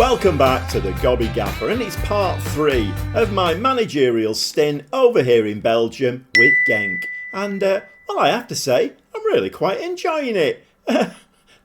Welcome back to the Gobby Gaffer, and it's part 3 of my managerial stint over here in Belgium with GENK. And, well, I have to say, I'm really quite enjoying it.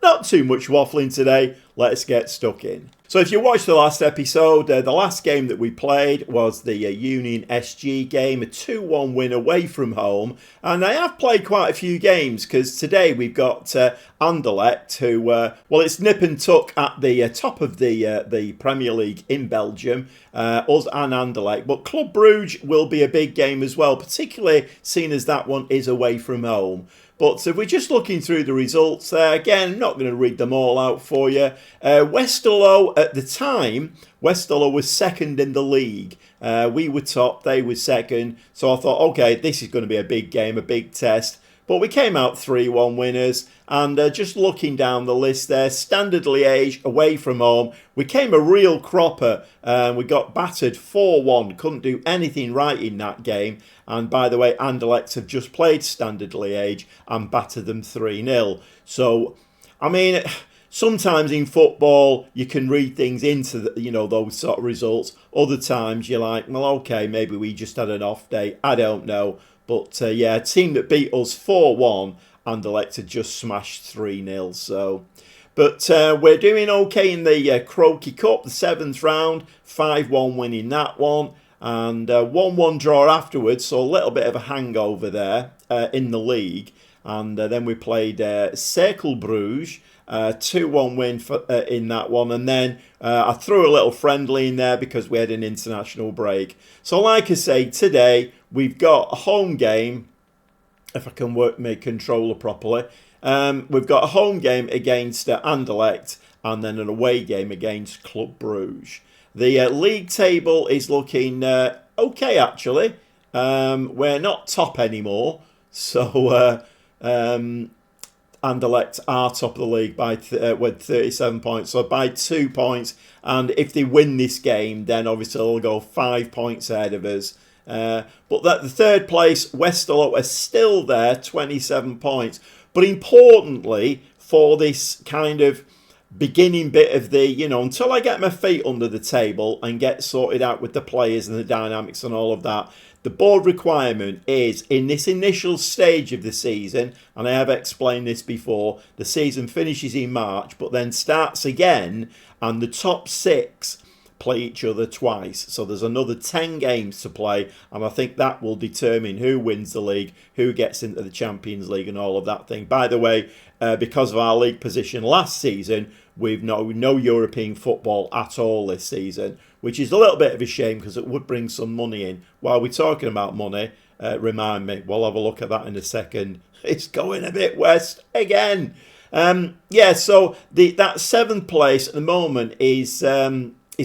Not too much waffling today, let's get stuck in. So if you watched the last episode, the last game that we played was the Union SG game, a 2-1 win away from home. And I have played quite a few games because today we've got Anderlecht, who, well, it's nip and tuck at the top of the Premier League in Belgium, us and Anderlecht. But Club Brugge will be a big game as well, particularly seeing as that one is away from home. But if we're just looking through the results there, again, I'm not going to read them all out for you. Westerlo, at the time, Westerlo was second in the league. We were top, they were second. So I thought, okay, this is going to be a big game, a big test. But we came out 3-1 winners. And just looking down the list there, Standard Liège away from home. We came a real cropper. We got battered 4-1. Couldn't do anything right in that game. And by the way, Anderlecht have just played Standard Liège and battered them 3-0. So, I mean, sometimes in football, you can read things into those sort of results. Other times, you're like, well, okay, maybe we just had an off day. I don't know. But, yeah, a team that beat us 4-1, Anderlecht had just smashed 3-0. So, but we're doing okay in the Croaky Cup, the 7th round, 5-1 winning that one. And 1-1 draw afterwards, so a little bit of a hangover there in the league. And then we played Cercle Bruges, 2-1 win in that one. And then I threw a little friendly in there because we had an international break. So like I say, today we've got a home game, if I can work my controller properly. We've got a home game against Anderlecht and then an away game against Club Brugge. The league table is looking okay, actually. We're not top anymore. So Anderlecht are top of the league with 37 points. So by 2 points. And if they win this game, then obviously they'll go 5 points ahead of us. But that the third place, Westerlo, are still there, 27 points. But importantly, for this kind of beginning bit of the, until I get my feet under the table and get sorted out with the players and the dynamics and all of that, the board requirement is in this initial stage of the season, and I have explained this before, the season finishes in March, but then starts again, and the top 6 play each other twice. So there's another 10 games to play, and I think that will determine who wins the league, who gets into the Champions League and all of that thing. By the way, because of our league position last season, we've no European football at all this season, which is a little bit of a shame because it would bring some money in. While we're talking about money, remind me, we'll have a look at that in a second. It's going a bit west again. Yeah, so that 7th place at the moment is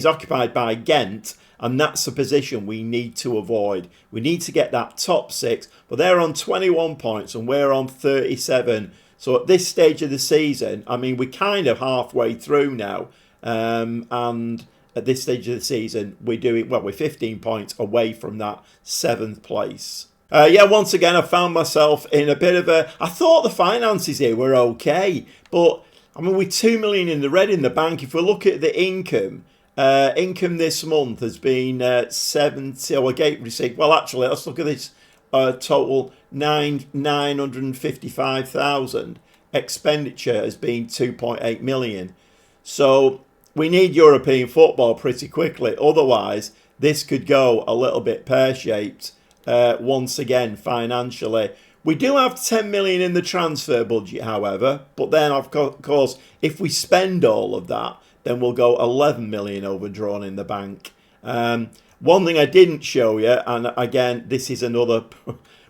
occupied by Ghent, and that's a position we need to avoid. We need to get that top 6, but they're on 21 points and we're on 37. So at this stage of the season, I mean, we're kind of halfway through now, and at this stage of the season, we're 15 points away from that 7th place. Yeah, once again, I found myself in a bit of I thought the finances here were okay, but I mean, with 2 million in the red in the bank, if we look at the income this month has been 70. Our gate receipt. Well, actually, let's look at this total: 955,000. Expenditure has been 2.8 million. So we need European football pretty quickly. Otherwise, this could go a little bit pear-shaped once again financially. We do have 10 million in the transfer budget, however. But then, of course, if we spend all of that, then we'll go 11 million overdrawn in the bank. One thing I didn't show you, and again, this is another,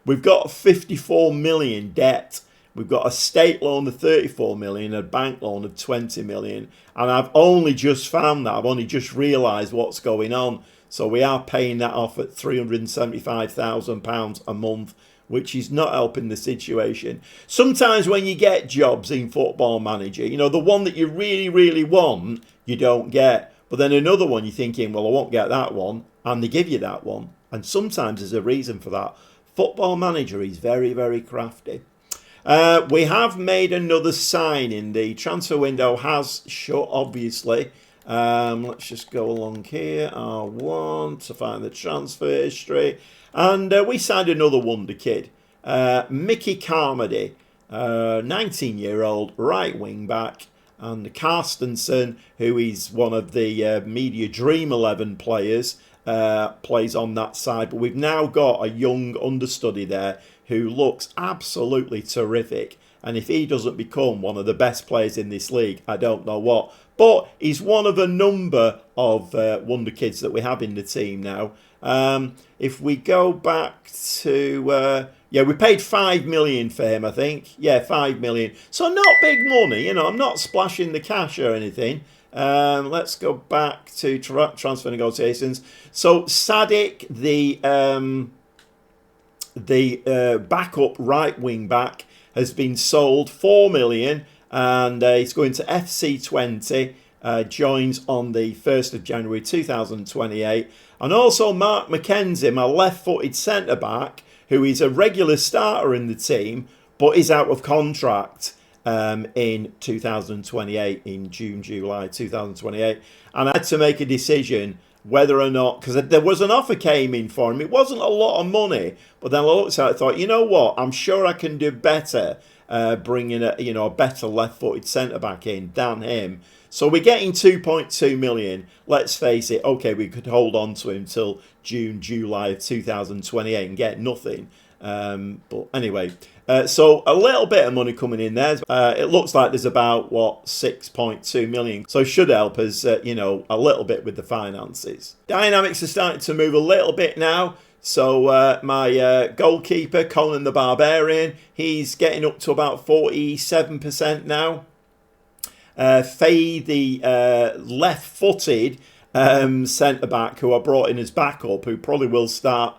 we've got 54 million debt. We've got a state loan of 34 million, a bank loan of 20 million. And I've only just found that. I've only just realised what's going on. So we are paying that off at £375,000 a month, which is not helping the situation. Sometimes when you get jobs in Football Manager, the one that you really, really want, you don't get. But then another one, you're thinking, well, I won't get that one. And they give you that one. And sometimes there's a reason for that. Football Manager is very, very crafty. We have made another signing. The transfer window has shut, obviously. Let's just go along here, R1, to find the transfer history. And we signed another wonder kid, Mickey Carmody, 19-year-old right wing back. And Carstensen, who is one of the Media Dream 11 players, plays on that side. But we've now got a young understudy there who looks absolutely terrific. And if he doesn't become one of the best players in this league, I don't know what. But he's one of a number of wonder kids that we have in the team now. If we go back to... yeah, we paid 5 million for him, I think. Yeah, 5 million. So not big money, you know. I'm not splashing the cash or anything. Let's go back to transfer negotiations. So Sadik, the backup right wing back, has been sold 4 million, and he's going to FC20. Joins on the 1st of January 2028. And also Mark McKenzie, my left-footed centre-back, who is a regular starter in the team, but is out of contract in 2028, in June, July 2028. And I had to make a decision whether or not, because there was an offer came in for him. It wasn't a lot of money, but then I looked at it and thought, you know what, I'm sure I can do better bringing a better left-footed centre-back in than him. So we're getting 2.2 million. Let's face it, okay, we could hold on to him till June, July of 2028 and get nothing. But anyway, so a little bit of money coming in there. It looks like there's about, 6.2 million. So should help us, a little bit with the finances. Dynamics are starting to move a little bit now. So my goalkeeper, Colin the Barbarian, he's getting up to about 47% now. Faye, the left-footed centre-back who I brought in as backup, who probably will start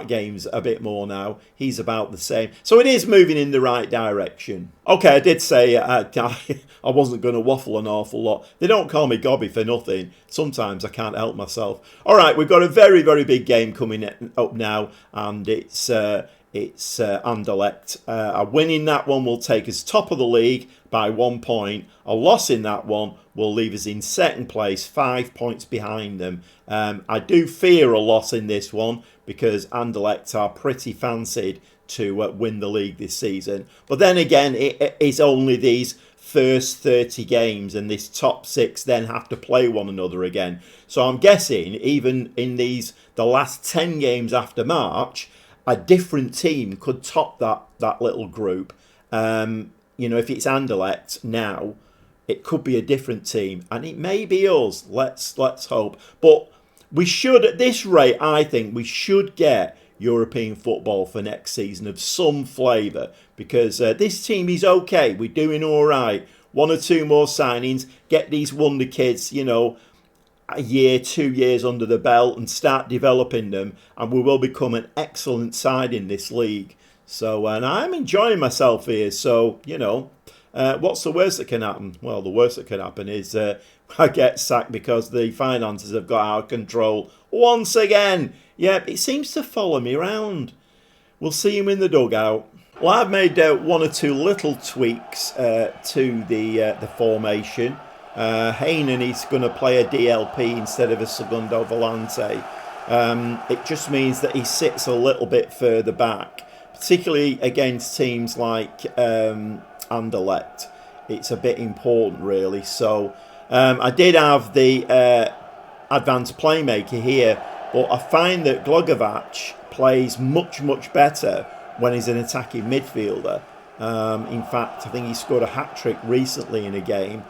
games a bit more now, he's about the same. So it is moving in the right direction. Okay, I did say I wasn't going to waffle an awful lot. They don't call me Gobby for nothing. Sometimes I can't help myself. All right, we've got a very, very big game coming up now, and it's Anderlecht. A win in that one will take us top of the league by 1 point. A loss in that one will leave us in second place, 5 points behind them. I do fear a loss in this one because Anderlecht are pretty fancied to win the league this season. But then again, it is only these first 30 games, and this top 6 then have to play one another again. So I'm guessing even in the last 10 games after March, a different team could top that little group. If it's Anderlecht now, it could be a different team, and it may be us. Let's hope. But we should, at this rate, I think we should get European football for next season of some flavour, because this team is okay. We're doing all right. 1 or 2 more signings, get these wonder kids, a year, 2 years under the belt and start developing them, and we will become an excellent side in this league. So, and I'm enjoying myself here. So, what's the worst that can happen? Well, the worst that can happen is I get sacked because the finances have got out of control once again. Yep, it seems to follow me around. We'll see him in the dugout. Well, I've made 1 or 2 little tweaks to the formation. Heynen is going to play a DLP instead of a Segundo Volante. It just means that he sits a little bit further back, particularly against teams like Anderlecht. It's a bit important, really. So I did have the advanced playmaker here, but I find that Glogovac plays much, much better when he's an attacking midfielder. In fact, I think he scored a hat-trick recently in a game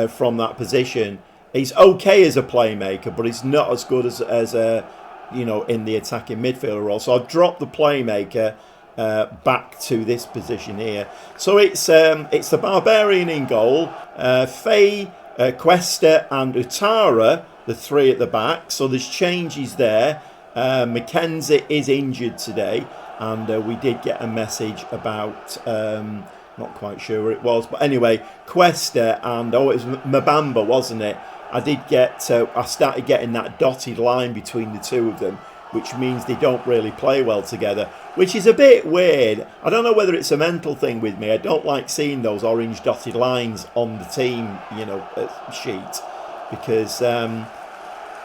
from that position. He's okay as a playmaker, but he's not as good as in the attacking midfielder role. So I've dropped the playmaker back to this position here. So it's the Barbarian in goal, Faye, Cuesta and Utara, the 3 at the back. So there's changes there. Mackenzie is injured today, and we did get a message about not quite sure where it was, but anyway, Cuesta and it was Mbamba, wasn't it? I started getting that dotted line between the two of them, which means they don't really play well together, which is a bit weird. I don't know whether it's a mental thing with me. I don't like seeing those orange dotted lines on the team, sheet. because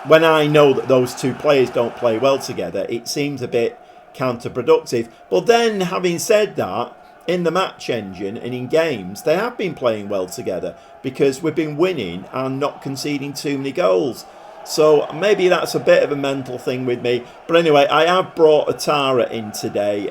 when I know that those two players don't play well together, it seems a bit counterproductive. But then, having said that, in the match engine and in games, they have been playing well together because we've been winning and not conceding too many goals. So maybe that's a bit of a mental thing with me. But anyway, I have brought Atara in today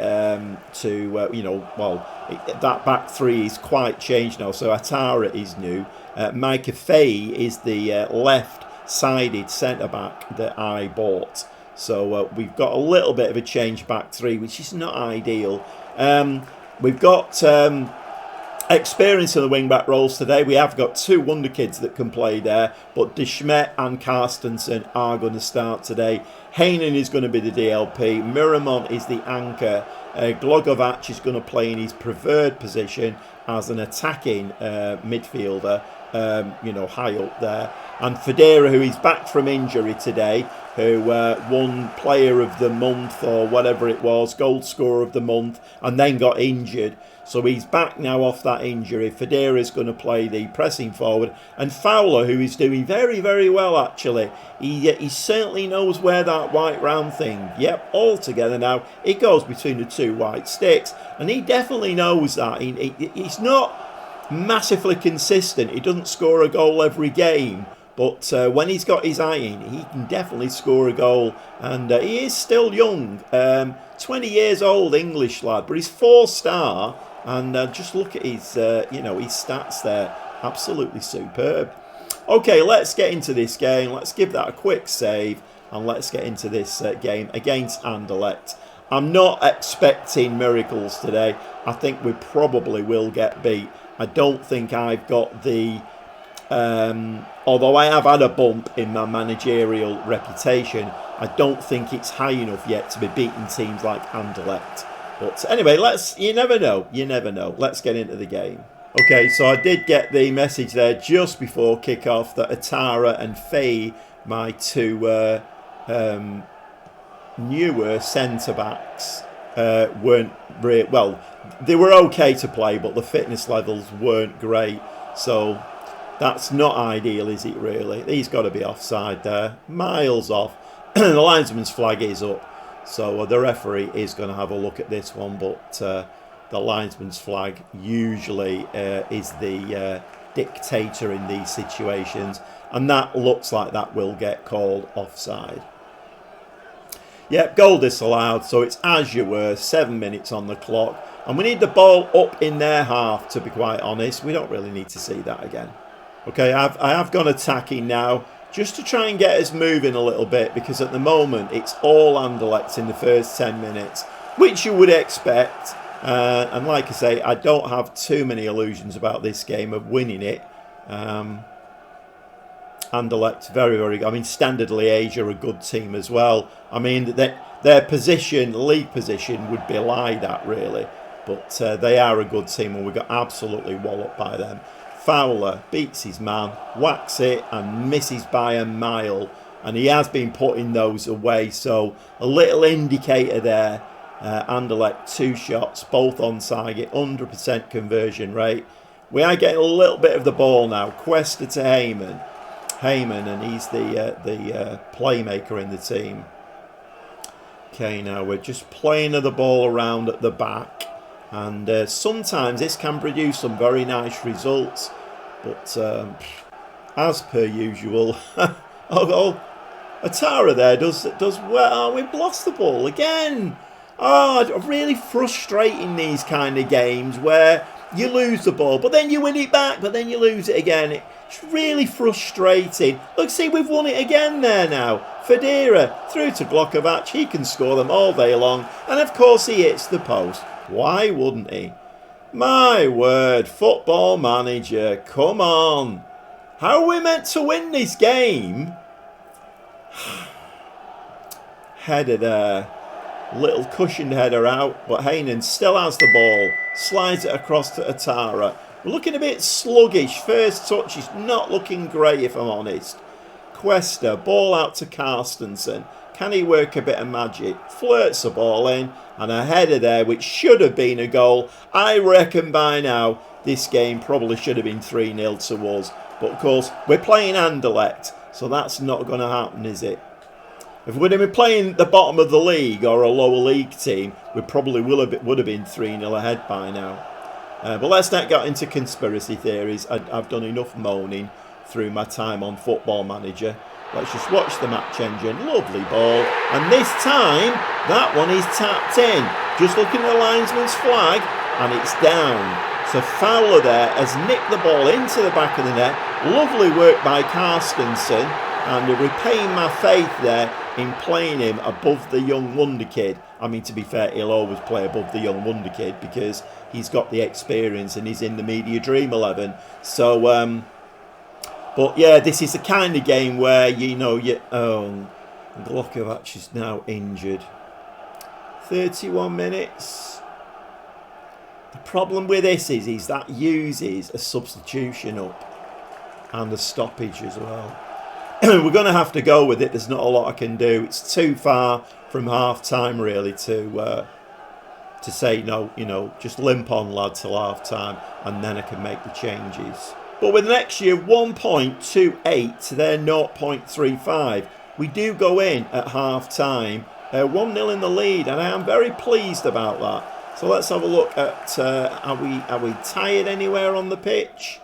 that back three is quite changed now. So Atara is new. Micah Faye is the left-sided centre-back that I bought. So we've got a little bit of a change back three, which is not ideal. We've got experience in the wing-back roles today. We have got two wonder kids that can play there, but De Smet and Carstensen are going to start today. Heinen is going to be the DLP. Miramont is the anchor. Glogovac is going to play in his preferred position as an attacking midfielder, high up there. And Federa, who is back from injury today, who won Player of the Month or whatever it was, Goal Scorer of the Month, and then got injured. So he's back now off that injury. Federa is going to play the pressing forward. And Fowler, who is doing very, very well, actually. He certainly knows where that white round thing. Yep, all together now. It goes between the two white sticks. And he definitely knows that. He's not massively consistent. He doesn't score a goal every game. But when he's got his eye in, he can definitely score a goal. And he is still young. 20 years old, English lad. But he's 4-star. And just look at his stats there. Absolutely superb. Okay, let's get into this game. Let's give that a quick save. And let's get into this game against Anderlecht. I'm not expecting miracles today. I think we probably will get beat. I don't think I've got the... although I have had a bump in my managerial reputation, I don't think it's high enough yet to be beating teams like Anderlecht. But anyway, you never know. Let's get into the game. Okay, so I did get the message there just before kick-off that Atara and Faye, my two newer centre-backs, weren't really... Well, they were okay to play, but the fitness levels weren't great. So that's not ideal, is it really? He's got to be offside there. Miles off. The linesman's flag is up. So the referee is going to have a look at this one, but the linesman's flag usually is the dictator in these situations, and that looks like that will get called offside. Yep, goal disallowed, so it's as you were, 7 minutes on the clock, and we need the ball up in their half, to be quite honest. We don't really need to see that again. Okay, I have gone attacking now, just to try and get us moving a little bit, because at the moment it's all Anderlecht in the first 10 minutes, which you would expect. And like I say, I don't have too many illusions about this game of winning it. Anderlecht, very, very good. I mean, Standard Liège are a good team as well. I mean, their position, league position, would belie that, really. But they are a good team, and we got absolutely walloped by them. Fowler beats his man, whacks it and misses by a mile, and he has been putting those away, so a little indicator there. Anderlecht 2 shots, both on target, 100% conversion rate. We are getting a little bit of the ball now. Cuesta to Heyman, and he's the playmaker in the team. Okay, now we're just playing the ball around at the back. And sometimes this can produce some very nice results. But as per usual, Atara there does well. We've lost the ball again. Oh, really frustrating, these kind of games where you lose the ball, but then you win it back, but then you lose it again. It's really frustrating. Look, see, we've won it again there now. Federa through to Glogovac. He can score them all day long. And of course he hits the post. Why wouldn't he? My word, Football Manager, come on. How are we meant to win this game? Header there. Little cushioned header out, but Heinen still has the ball. Slides it across to Atara. We're looking a bit sluggish. First touch is not looking great, if I'm honest. Cuesta, ball out to Carstensen. Can he work a bit of magic? Flirts the ball in, and a header there, which should have been a goal. I reckon by now, this game probably should have been 3-0 to us. But of course, we're playing Anderlecht, so that's not going to happen, is it? If we'd have been playing the bottom of the league or a lower league team, we probably would have been 3-0 ahead by now. But let's not get into conspiracy theories. I've done enough moaning through my time on Football Manager. Let's just watch the match engine. Lovely ball. And this time, that one is tapped in. Just looking at the linesman's flag, and it's down. So Fowler there has nicked the ball into the back of the net. Lovely work by Carstensen. And repaying my faith there in playing him above the young wonder kid. I mean, to be fair, he'll always play above the young wonder kid because he's got the experience and he's in the Media Dream 11. So, but yeah, this is the kind of game where, Glokovac is now injured. 31 minutes. The problem with this is that uses a substitution up and a stoppage as well. We're going to have to go with it. There's not a lot I can do. It's too far from half time really to say no, just limp on lad till half time and then I can make the changes. But with next year 1.28 to their 0.35, we do go in at half time 1-0 in the lead, and I am very pleased about that. So let's have a look at are we tired anywhere on the pitch?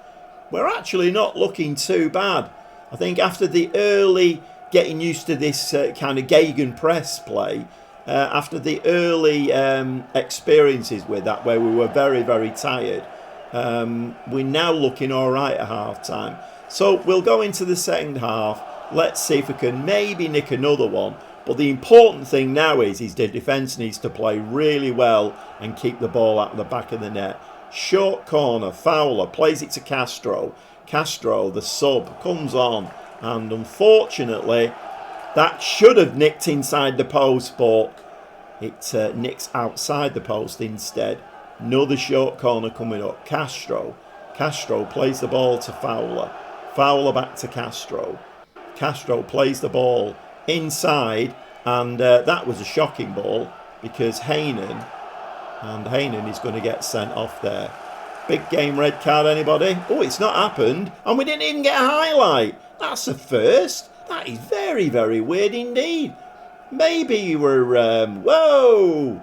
We're actually not looking too bad. I think after the early getting used to this kind of gegenpress play, after the early experiences with that where we were very, very tired, we're now looking all right at half time. So we'll go into the second half. Let's see if we can maybe nick another one. But the important thing now is the defence needs to play really well and keep the ball out of the back of the net. Short corner, Fowler plays it to Castro. Castro, the sub, comes on, and unfortunately that should have nicked inside the post, but it nicks outside the post instead. Another short corner coming up. Castro plays the ball to Fowler. Fowler back to Castro. Castro plays the ball inside, and that was a shocking ball because Heynen is going to get sent off there. Big game red card, anybody? Oh, it's not happened. And we didn't even get a highlight. That's a first. That is very, very weird indeed. Maybe we're... whoa!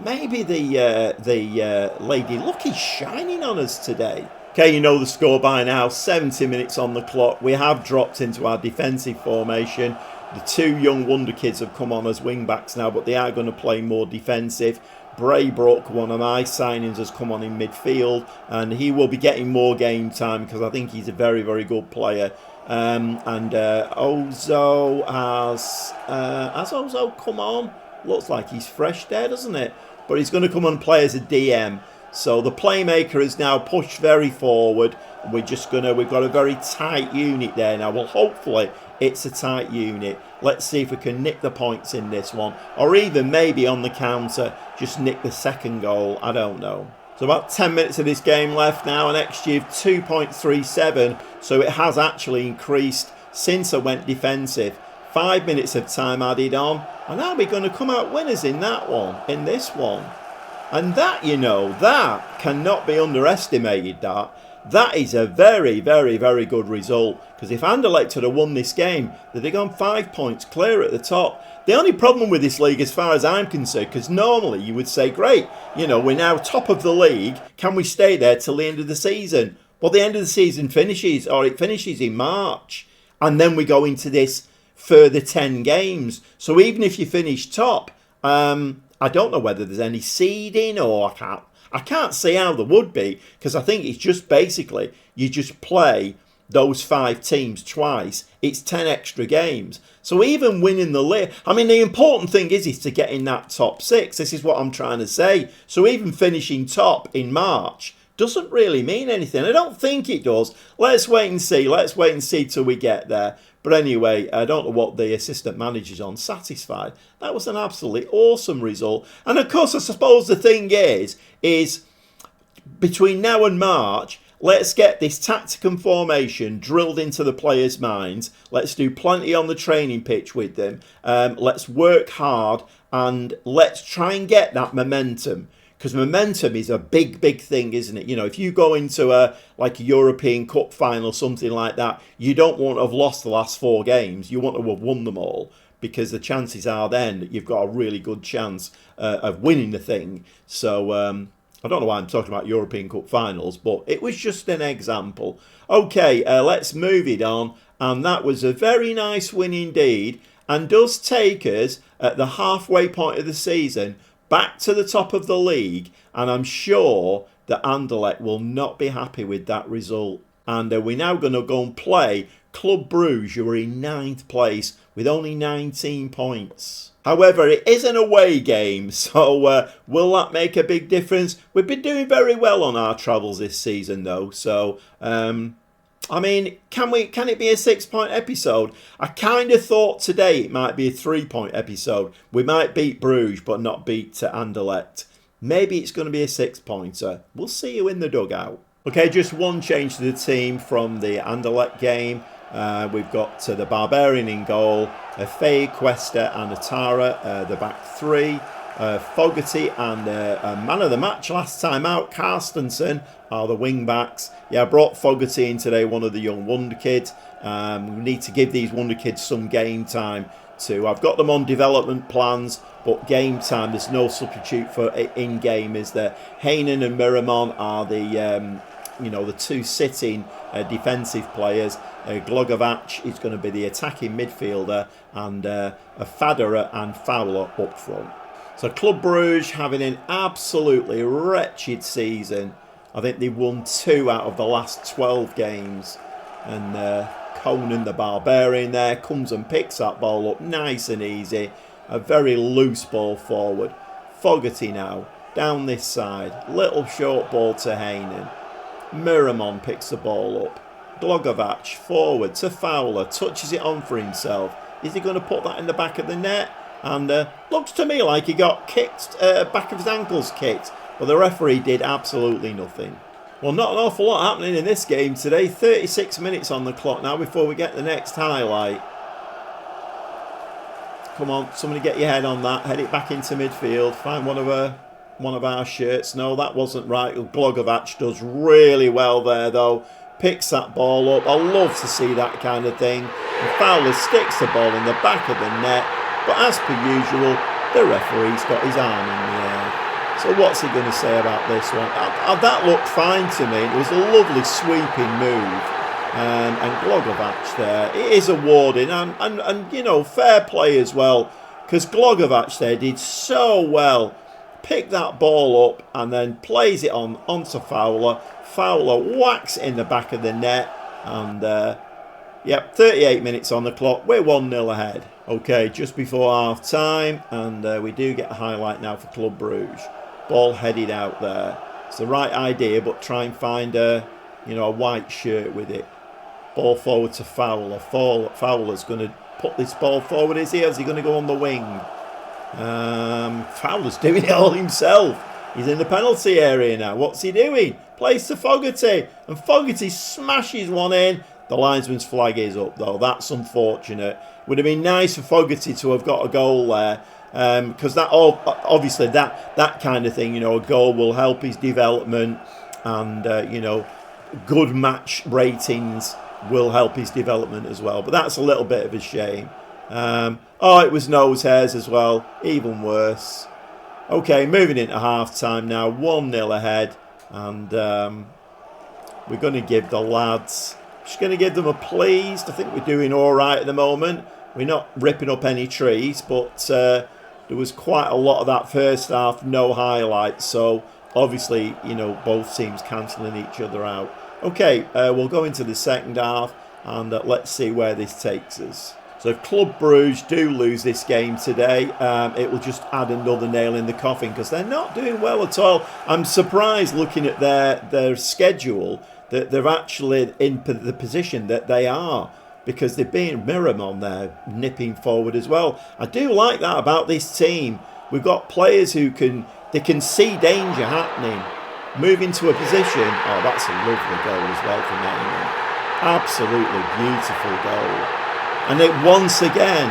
Maybe the Lady Luck is shining on us today. Okay, you know the score by now. 70 minutes on the clock. We have dropped into our defensive formation. The two young wonder kids have come on as wing-backs now, but they are going to play more defensive. Braybrook, one of my signings, has come on in midfield, and he will be getting more game time because I think he's a very, very good player. Ozo has Ozo come on? Looks like he's fresh there, doesn't it? But he's going to come on and play as a DM. So the playmaker is now pushed very forward. We've got a very tight unit there now. Well, hopefully it's a tight unit. Let's see if we can nick the points in this one, or even maybe on the counter just nick the second goal. I don't know. So about 10 minutes of this game left now, an XG of 2.37. So it has actually increased since I went defensive. 5 minutes of time added on, and now we're going to come out winners in this one. And that, that cannot be underestimated, That is a very, very, very good result. Because if Anderlecht had won this game, they'd have gone 5 points clear at the top. The only problem with this league, as far as I'm concerned, because normally you would say, great, we're now top of the league. Can we stay there till the end of the season? Well, the end of the season finishes in March. And then we go into this further 10 games. So even if you finish top, I don't know whether there's any seeding, or I can't see how there would be, because I think it's just basically you just play those 5 teams twice. It's 10 extra games. So even winning the league, I mean, the important thing is to get in that top 6. This is what I'm trying to say. So even finishing top in March doesn't really mean anything. I don't think it does. Let's wait and see. Let's wait and see till we get there. But anyway, I don't know what the assistant manager's on. Satisfied. That was an absolutely awesome result. And of course, I suppose the thing is between now and March, let's get this tactical formation drilled into the players' minds. Let's do plenty on the training pitch with them. Let's work hard and let's try and get that momentum. Because momentum is a big thing, isn't it? You know, if you go into a European Cup final, something like that, you don't want to have lost the last 4 games. You want to have won them all, because the chances are then that you've got a really good chance of winning the thing. So I don't know why I'm talking about European Cup finals, but it was just an example. Okay, let's move it on. And that was a very nice win indeed, and does take us at the halfway point of the season back to the top of the league, and I'm sure that Anderlecht will not be happy with that result. And we're now going to go and play Club Bruges, who are in 9th place with only 19 points. However, it is an away game, so will that make a big difference? We've been doing very well on our travels this season, though, so I mean, can it be a 6-point episode? I kind of thought today it might be a 3-point episode. We might beat Bruges, but not beat Anderlecht. Maybe it's going to be a 6-pointer. We'll see you in the dugout. Okay, just one change to the team from the Anderlecht game. We've got the Barbarian in goal, Faye, Cuesta and Atara, the back 3. Fogarty and man of the match last time out, Carstensen, are the wing backs. Yeah, I brought Fogarty in today, one of the young wonder kids. We need to give these wonder kids some game time too. I've got them on development plans, but game time, there's no substitute for in-game, is there? Heinen and Miramon are the 2 sitting defensive players. Glogovac is going to be the attacking midfielder, and Federer and Fowler up front. So Club Bruges having an absolutely wretched season. I think they've won 2 out of the last 12 games. And Conan the Barbarian there comes and picks that ball up nice and easy. A very loose ball forward. Fogarty now down this side. Little short ball to Heinen. Miramon picks the ball up. Glogovac forward to Fowler. Touches it on for himself. Is he going to put that in the back of the net? And looks to me like he got kicked, back of his ankles kicked. But the referee did absolutely nothing. Well, not an awful lot happening in this game today. 36 minutes on the clock now before we get the next highlight. Come on, somebody get your head on that. Head it back into midfield. Find one of our shirts. No, that wasn't right. Glogovac does really well there, though. Picks that ball up. I love to see that kind of thing. And Fowler sticks the ball in the back of the net. But as per usual, the referee's got his arm in the air. So what's he going to say about this one? That looked fine to me. It was a lovely sweeping move. And Glogovac there, it is awarding. And you know, fair play as well. Because Glogovac there did so well. Picked that ball up and then plays it onto Fowler. Fowler whacks it in the back of the net. And, yep, 38 minutes on the clock. We're 1-0 ahead. Okay, just before half time, and we do get a highlight now for Club Bruges. Ball headed out there. It's the right idea, but try and find a white shirt with it. Ball forward to Fowler. Fowler's going to put this ball forward, is he? Or is he going to go on the wing? Fowler's doing it all himself. He's in the penalty area now. What's he doing? Plays to Fogarty, and Fogarty smashes one in. The linesman's flag is up, though. That's unfortunate. Would have been nice for Fogarty to have got a goal there, because obviously that kind of thing, a goal will help his development, and good match ratings will help his development as well. But that's a little bit of a shame. It was nose hairs as well, even worse. Okay, moving into half time now, 1-0 ahead, and we're going to give the lads. Just going to give them a pleased. I think we're doing all right at the moment. We're not ripping up any trees, but there was quite a lot of that first half, no highlights. So obviously, both teams cancelling each other out. Okay, we'll go into the second half and let's see where this takes us. So if Club Bruges do lose this game today, it will just add another nail in the coffin because they're not doing well at all. I'm surprised looking at their schedule that they're actually in the position that they are, because they're being Miramon there nipping forward as well. I do like that about this team. We've got players who can see danger happening, move into a position. Oh, that's a lovely goal as well from Heinen. Absolutely beautiful goal. And then once again,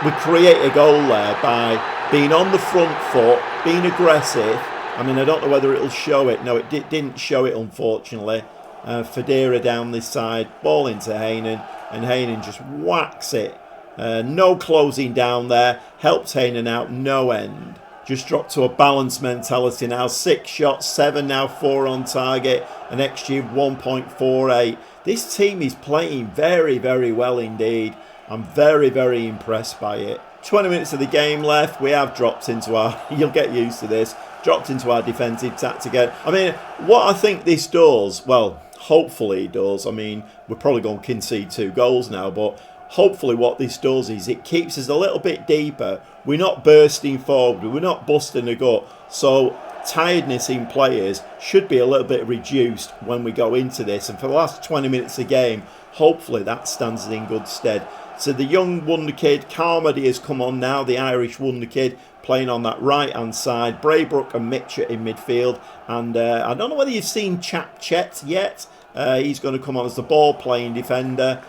we create a goal there by being on the front foot, being aggressive. I mean, I don't know whether it'll show it. No, it didn't show it, unfortunately. Federa down this side, ball into Heynen, and Heynen just whacks it. No closing down there, helps Heynen out, no end. Just dropped to a balanced mentality now. 6 shots, 7 now, 4 on target, an XG of 1.48. This team is playing very, very well indeed. I'm very, very impressed by it. 20 minutes of the game left. We have dropped into our, you'll get used to this, dropped into our defensive tactic again. I mean, what I think this does, well, hopefully it does. I mean, we're probably going to concede 2 goals now, but hopefully what this does is it keeps us a little bit deeper. We're not bursting forward. We're not busting the gut. So tiredness in players should be a little bit reduced when we go into this. And for the last 20 minutes of the game, hopefully that stands us in good stead. So the young wonder kid, Carmody, has come on now, the Irish wonder kid, playing on that right-hand side. Braybrook and Mitchell in midfield. And I don't know whether you've seen Chap Chet yet. He's going to come on as the ball-playing defender.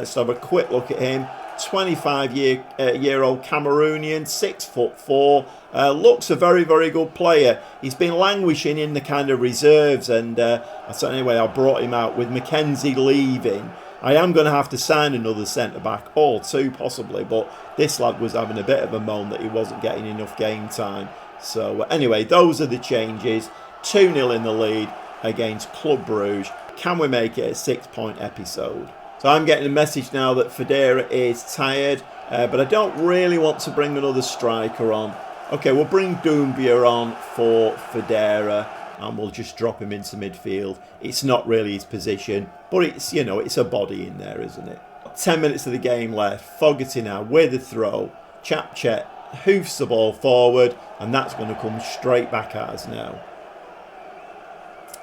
So have a quick look at him. 25-year-old Cameroonian, 6'4". Looks a very, very good player. He's been languishing in the kind of reserves, and anyway, I brought him out with Mackenzie leaving. I am going to have to sign another centre-back, or 2 possibly, but this lad was having a bit of a moan that he wasn't getting enough game time. So anyway, those are the changes. 2-0 in the lead against Club Brugge. Can we make it a 6-point episode? So I'm getting a message now that Federa is tired, but I don't really want to bring another striker on. Okay, we'll bring Doumbia on for Federa, and we'll just drop him into midfield. It's not really his position, but it's, you know, it's a body in there, isn't it? 10 minutes of the game left. Fogarty now with a throw. Chapchet hoofs the ball forward, and that's going to come straight back at us now.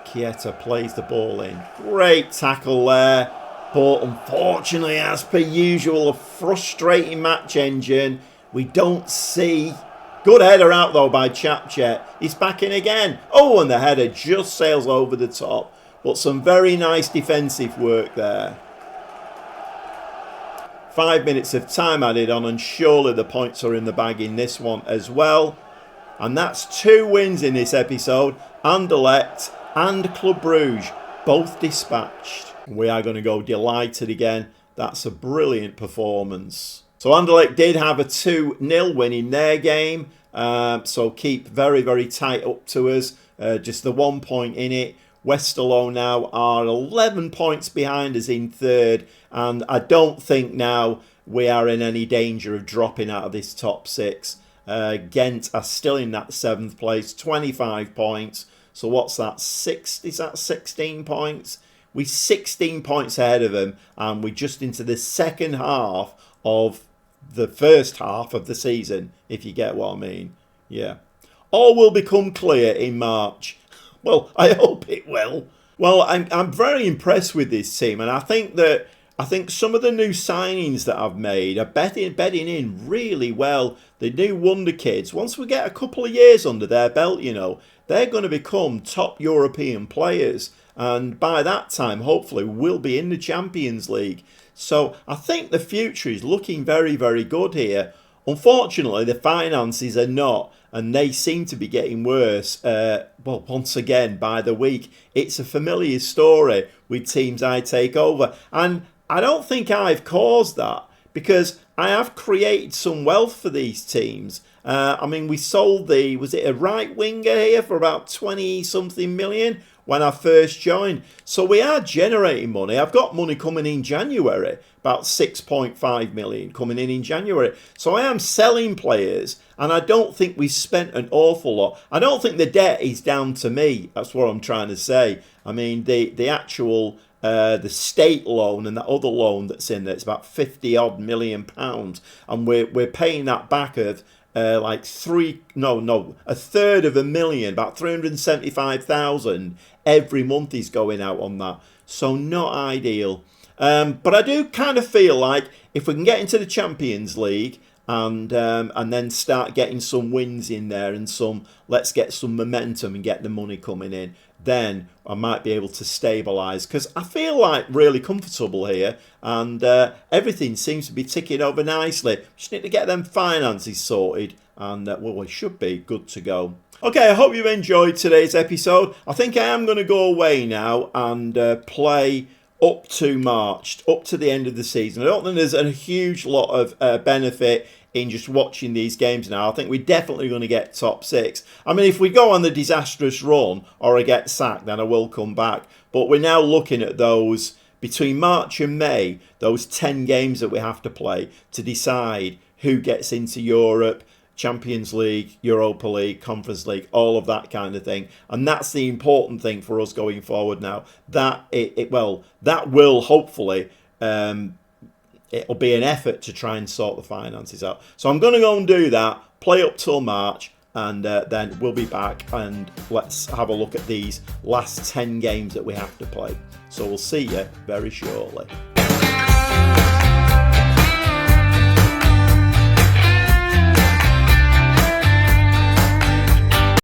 Chiesa plays the ball in. Great tackle there. But unfortunately, as per usual, a frustrating match engine. We don't see. Good header out though by Chapchet. He's back in again. Oh, and the header just sails over the top. But some very nice defensive work there. 5 minutes of time added on, and surely the points are in the bag in this one as well. And that's 2 wins in this episode. Anderlecht and Club Brugge, both dispatched. We are going to go delighted again. That's a brilliant performance. So Anderlecht did have a 2-0 win in their game. So keep very, very tight up to us. Just the 1 point in it. Westerlo now are 11 points behind us in 3rd. And I don't think now we are in any danger of dropping out of this top 6. Ghent are still in that 7th place, 25 points. So what's that? Is that 16 points? We're 16 points ahead of them, and we're just into the second half of the first half of the season, if you get what I mean. Yeah. All will become clear in March. Well, I hope it will. Well, I'm very impressed with this team, and I think some of the new signings that I've made are bedding in really well. The new wonder kids, once we get a couple of years under their belt, you know, they're going to become top European players. And by that time, hopefully, we'll be in the Champions League. So I think the future is looking very, very good here. Unfortunately, the finances are not, and they seem to be getting worse. Well, once again, by the week, it's a familiar story with teams I take over. And I don't think I've caused that, because I have created some wealth for these teams. I mean, we sold was it a right winger here for about 20-something million? When I first joined. So we are generating money. I've got money coming in January, about 6.5 million coming in January. So I am selling players, and I don't think we spent an awful lot. I don't think the debt is down to me. That's what I'm trying to say. I mean, the actual the state loan and that other loan that's in there, it's about 50-odd million pounds, and we're paying that back of like a third of a million, about 375,000 every month is going out on that. So not ideal. But I do kind of feel like if we can get into the Champions League and then start getting some wins in there and let's get some momentum and get the money coming in, then I might be able to stabilise, because I feel like really comfortable here, and everything seems to be ticking over nicely. Just need to get them finances sorted, and well, we should be good to go. Okay, I hope you enjoyed today's episode. I think I am going to go away now and play up to March, up to the end of the season. I don't think there's a huge lot of benefit in just watching these games now. I think we're definitely going to get top 6. I mean, if we go on the disastrous run or I get sacked, then I will come back. But we're now looking at those, between March and May, those 10 games that we have to play to decide who gets into Europe, Champions League, Europa League, Conference League, all of that kind of thing. And that's the important thing for us going forward now. That that will hopefully, it'll be an effort to try and sort the finances out. So I'm going to go and do that, play up till March, and then we'll be back and let's have a look at these last 10 games that we have to play. So we'll see you very shortly.